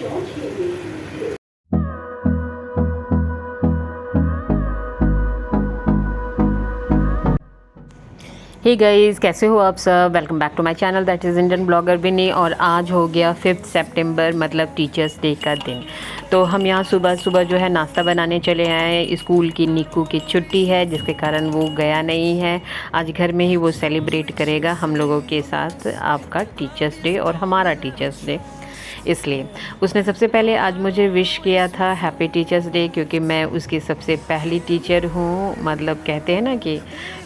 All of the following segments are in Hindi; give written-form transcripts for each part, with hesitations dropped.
हे गाइस, कैसे हो आप सब। Welcome back to my channel that is Indian blogger Bini. और आज हो गया 5 सितंबर मतलब टीचर्स डे का दिन। तो हम यहाँ सुबह सुबह जो है नाश्ता बनाने चले आए। स्कूल की निक्कू की छुट्टी है जिसके कारण वो गया नहीं है। आज घर में ही वो सेलिब्रेट करेगा हम लोगों के साथ आपका टीचर्स डे और हमारा टीचर्स डे। इसलिए उसने सबसे पहले आज मुझे विश किया था हैप्पी टीचर्स डे, क्योंकि मैं उसकी सबसे पहली टीचर हूँ। मतलब कहते हैं ना कि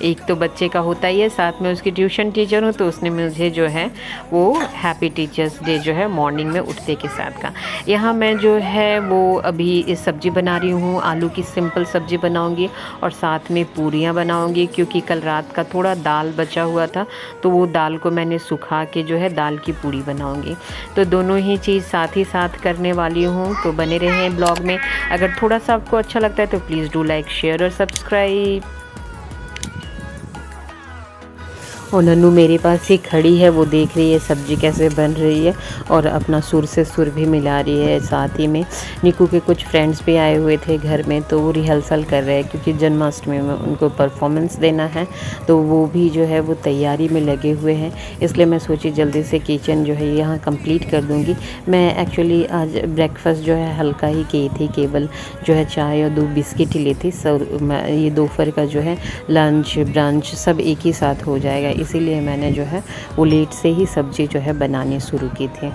एक तो बच्चे का होता ही है, साथ में उसकी ट्यूशन टीचर हूँ। तो उसने मुझे जो है वो हैप्पी टीचर्स डे जो है मॉर्निंग में उठते के साथ का। यहाँ मैं जो है वो अभी इस सब्ज़ी बना रही हूँ, आलू की सिंपल सब्ज़ी बनाऊँगी और साथ में पूरियाँ बनाऊँगी, क्योंकि कल रात का थोड़ा दाल बचा हुआ था तो वो दाल को मैंने सुखा के जो है दाल की पूड़ी बनाऊँगी। तो दोनों ही चीज़ साथ ही साथ करने वाली हूँ। तो बने रहें ब्लॉग में। अगर थोड़ा सा आपको अच्छा लगता है तो प्लीज़ डू लाइक, शेयर और सब्सक्राइब। और नन्नू मेरे पास ही खड़ी है, वो देख रही है सब्ज़ी कैसे बन रही है और अपना सुर से सुर भी मिला रही है। साथ ही में निक्कू के कुछ फ्रेंड्स भी आए हुए थे घर में, तो वो रिहर्सल कर रहे हैं क्योंकि जन्माष्टमी में उनको परफॉर्मेंस देना है। तो वो भी जो है वो तैयारी में लगे हुए हैं। इसलिए मैं सोची जल्दी से किचन जो है यहाँ कंप्लीट कर दूँगी। मैं एक्चुअली आज ब्रेकफास्ट जो है हल्का ही की थी, केवल जो है चाय और 2 बिस्किट ही ली थी। ये दोपहर का जो है लंच ब्रंच सब एक ही साथ हो जाएगा, इसीलिए मैंने जो है वो लेट से ही सब्ज़ी जो है बनानी शुरू की थी।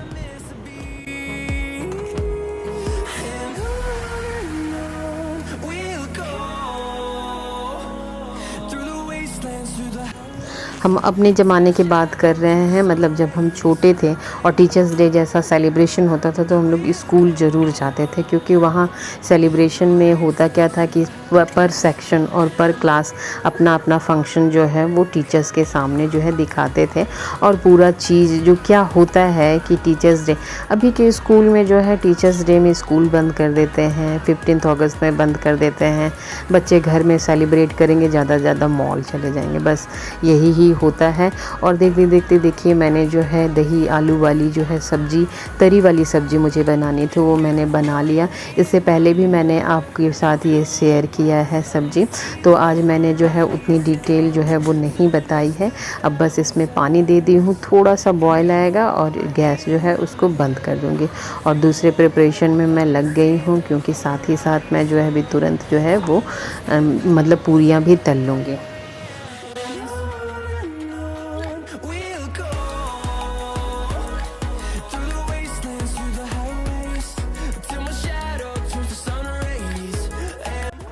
हम अपने ज़माने की बात कर रहे हैं, मतलब जब हम छोटे थे और टीचर्स डे जैसा सेलिब्रेशन होता था तो हम लोग स्कूल ज़रूर जाते थे, क्योंकि वहाँ सेलिब्रेशन में होता क्या था कि पर सेक्शन और पर क्लास अपना अपना फंक्शन जो है वो टीचर्स के सामने जो है दिखाते थे। और पूरा चीज़ जो क्या होता है कि टीचर्स डे, अभी के स्कूल में जो है टीचर्स डे में स्कूल बंद कर देते हैं, 15 अगस्त में बंद कर देते हैं। बच्चे घर में सेलिब्रेट करेंगे, ज़्यादा से ज़्यादा मॉल चले जाएंगे, बस यही ही होता है। और देखते देखते देखिए मैंने जो है दही आलू वाली जो है सब्ज़ी, तरी वाली सब्ज़ी मुझे बनानी थी, वो मैंने बना लिया। इससे पहले भी मैंने आपके साथ ये शेयर किया है सब्ज़ी, तो आज मैंने जो है उतनी डिटेल जो है वो नहीं बताई है। अब बस इसमें पानी दे दी हूँ, थोड़ा सा बॉयल आएगा और गैस जो है उसको बंद कर दूँगी। और दूसरे प्रिपरेशन में मैं लग गई हूँ, क्योंकि साथ ही साथ मैं जो है अभी तुरंत जो है वो मतलब पूरियाँ भी तल लूँगी।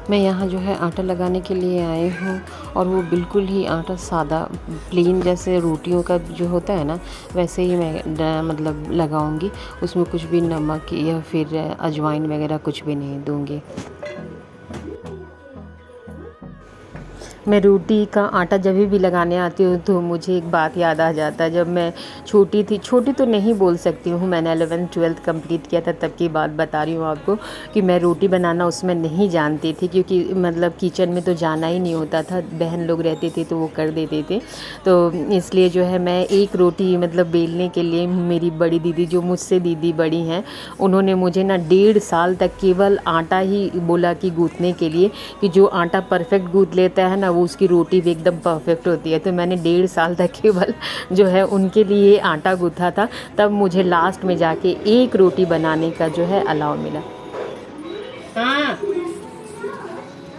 मैं यहाँ जो है आटा लगाने के लिए आई हूँ, और वो बिल्कुल ही आटा सादा प्लेन जैसे रोटियों का जो होता है ना, वैसे ही मैं मतलब लगाऊंगी। उसमें कुछ भी नमक या फिर अजवाइन वगैरह कुछ भी नहीं दूंगी। मैं रोटी का आटा जब भी लगाने आती हूँ तो मुझे एक बात याद आ जाता है। जब मैं छोटी थी, छोटी तो नहीं बोल सकती हूँ, मैंने 11th 12th कंप्लीट किया था तब की बात बता रही हूँ आपको, कि मैं रोटी बनाना उसमें नहीं जानती थी, क्योंकि मतलब किचन में तो जाना ही नहीं होता था। बहन लोग रहते थे तो वो कर देते थे, तो इसलिए जो है मैं एक रोटी मतलब बेलने के लिए मेरी बड़ी दीदी, जो मुझसे दीदी बड़ी हैं, उन्होंने मुझे ना 1.5 साल तक केवल आटा ही बोला कि गूँथने के लिए, कि जो आटा परफेक्ट गूँथ लेता है ना वो उसकी रोटी भी एकदम परफेक्ट होती है। तो मैंने 1.5 साल तक केवल जो है उनके लिए आटा गूँथा था, तब मुझे लास्ट में जाके एक रोटी बनाने का जो है अलाउ मिला। हाँ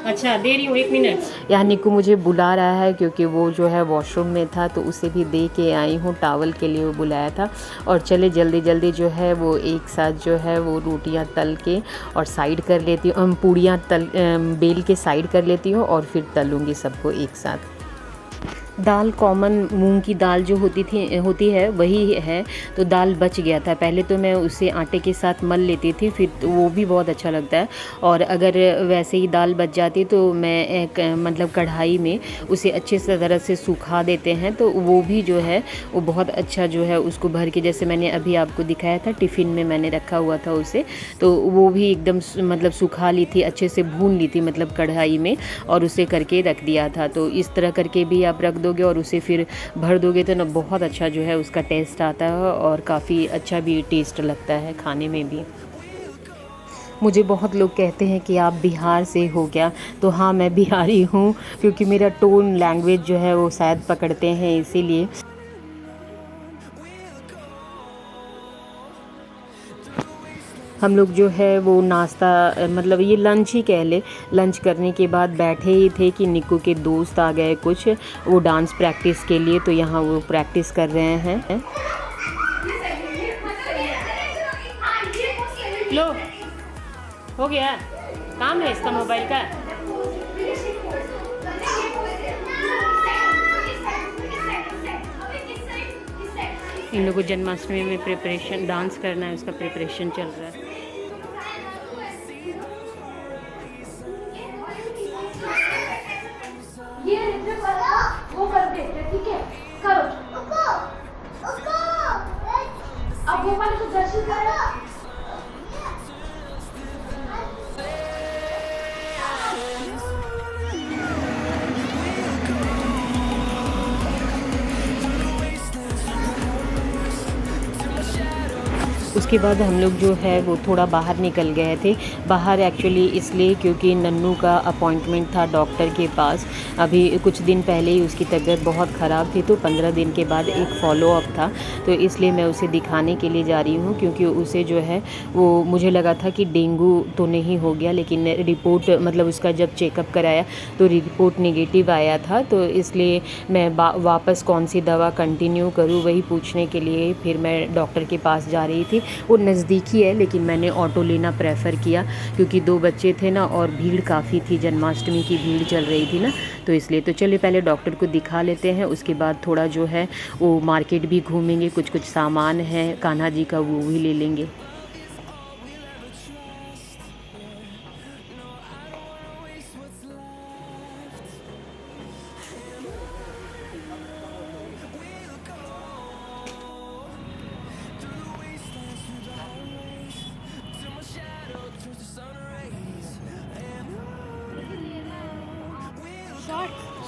अच्छा, दे रही हूँ 1 मिनट। यहाँ निक्कू मुझे बुला रहा है, क्योंकि वो जो है वॉशरूम में था, तो उसे भी दे के आई हूँ, टावल के लिए वो बुलाया था। और चले जल्दी जल्दी जो है वो एक साथ जो है वो रोटियाँ तल के और साइड कर लेती हूँ, पूड़ियाँ बेल के साइड कर लेती हूँ और फिर तलूँगी सबको एक साथ। दाल कॉमन मूंग की दाल जो होती है वही है, तो दाल बच गया था। पहले तो मैं उसे आटे के साथ मल लेती थी, फिर तो वो भी बहुत अच्छा लगता है। और अगर वैसे ही दाल बच जाती तो मैं एक मतलब कढ़ाई में उसे अच्छे से तरह से सुखा देते हैं, तो वो भी जो है वो बहुत अच्छा जो है उसको भर के, जैसे मैंने अभी आपको दिखाया था टिफ़िन में मैंने रखा हुआ था उसे, तो वो भी एकदम मतलब सुखा ली थी, अच्छे से भून ली थी मतलब कढ़ाई में, और उसे करके रख दिया था। तो इस तरह करके भी आप रख दो, दोगे और उसे फिर भर दोगे तो ना बहुत अच्छा जो है उसका टेस्ट आता है और काफ़ी अच्छा भी टेस्ट लगता है खाने में भी। मुझे बहुत लोग कहते हैं कि आप बिहार से हो क्या? तो हाँ, मैं बिहारी हूँ, क्योंकि मेरा टोन लैंग्वेज जो है वो शायद पकड़ते हैं इसीलिए। हम लोग जो है वो नाश्ता मतलब ये लंच ही कह ले, लंच करने के बाद बैठे ही थे कि निक्कू के दोस्त आ गए कुछ, वो डांस प्रैक्टिस के लिए, तो यहाँ वो प्रैक्टिस कर रहे हैं। लो, हो गया काम है इसका मोबाइल का। इन लोगों को जन्माष्टमी में प्रिपरेशन डांस करना है, उसका प्रिपरेशन चल रहा है। ये वो कर देते, ठीक है, करो अब वो वाले को दर्शन करो। उसके बाद हम लोग जो है वो थोड़ा बाहर निकल गए थे। बाहर एक्चुअली इसलिए क्योंकि नन्नू का अपॉइंटमेंट था डॉक्टर के पास। अभी कुछ दिन पहले ही उसकी तबीयत बहुत ख़राब थी, तो 15 दिन के बाद एक फ़ॉलो अप था, तो इसलिए मैं उसे दिखाने के लिए जा रही हूँ। क्योंकि उसे जो है वो मुझे लगा था कि डेंगू तो नहीं हो गया, लेकिन रिपोर्ट मतलब उसका जब चेकअप कराया तो रिपोर्ट नेगेटिव आया था, तो इसलिए मैं वापस कौन सी दवा कंटिन्यू करूँ वही पूछने के लिए फिर मैं डॉक्टर के पास जा रही थी। वो नज़दीकी है, लेकिन मैंने ऑटो लेना प्रेफर किया क्योंकि 2 बच्चे थे ना और भीड़ काफ़ी थी, जन्माष्टमी की भीड़ चल रही थी ना, तो इसलिए। तो चलिए पहले डॉक्टर को दिखा लेते हैं, उसके बाद थोड़ा जो है वो मार्केट भी घूमेंगे, कुछ कुछ सामान है कान्हा जी का वो भी ले लेंगे।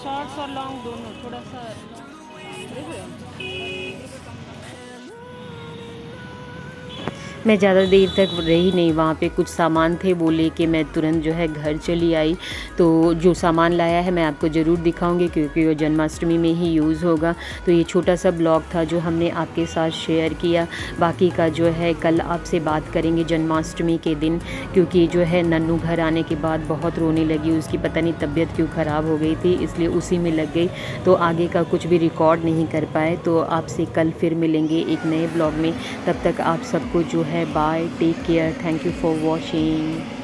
शॉर्ट्स और लॉन्ग दोनों, थोड़ा सा देख रहे हो? मैं ज़्यादा देर तक रही नहीं वहाँ पे, कुछ सामान थे वो लेके मैं तुरंत जो है घर चली आई। तो जो सामान लाया है मैं आपको ज़रूर दिखाऊंगी क्योंकि वो जन्माष्टमी में ही यूज़ होगा। तो ये छोटा सा ब्लॉग था जो हमने आपके साथ शेयर किया। बाकी का जो है कल आपसे बात करेंगे जन्माष्टमी के दिन, क्योंकि जो है नन्नू घर आने के बाद बहुत रोने लगी, उसकी पता नहीं तबीयत क्यों ख़राब हो गई थी, इसलिए उसी में लग गई, तो आगे का कुछ भी रिकॉर्ड नहीं कर पाए। तो आपसे कल फिर मिलेंगे एक नए ब्लॉग में, तब तक आप सबको जो है bye, take care, thank you for watching.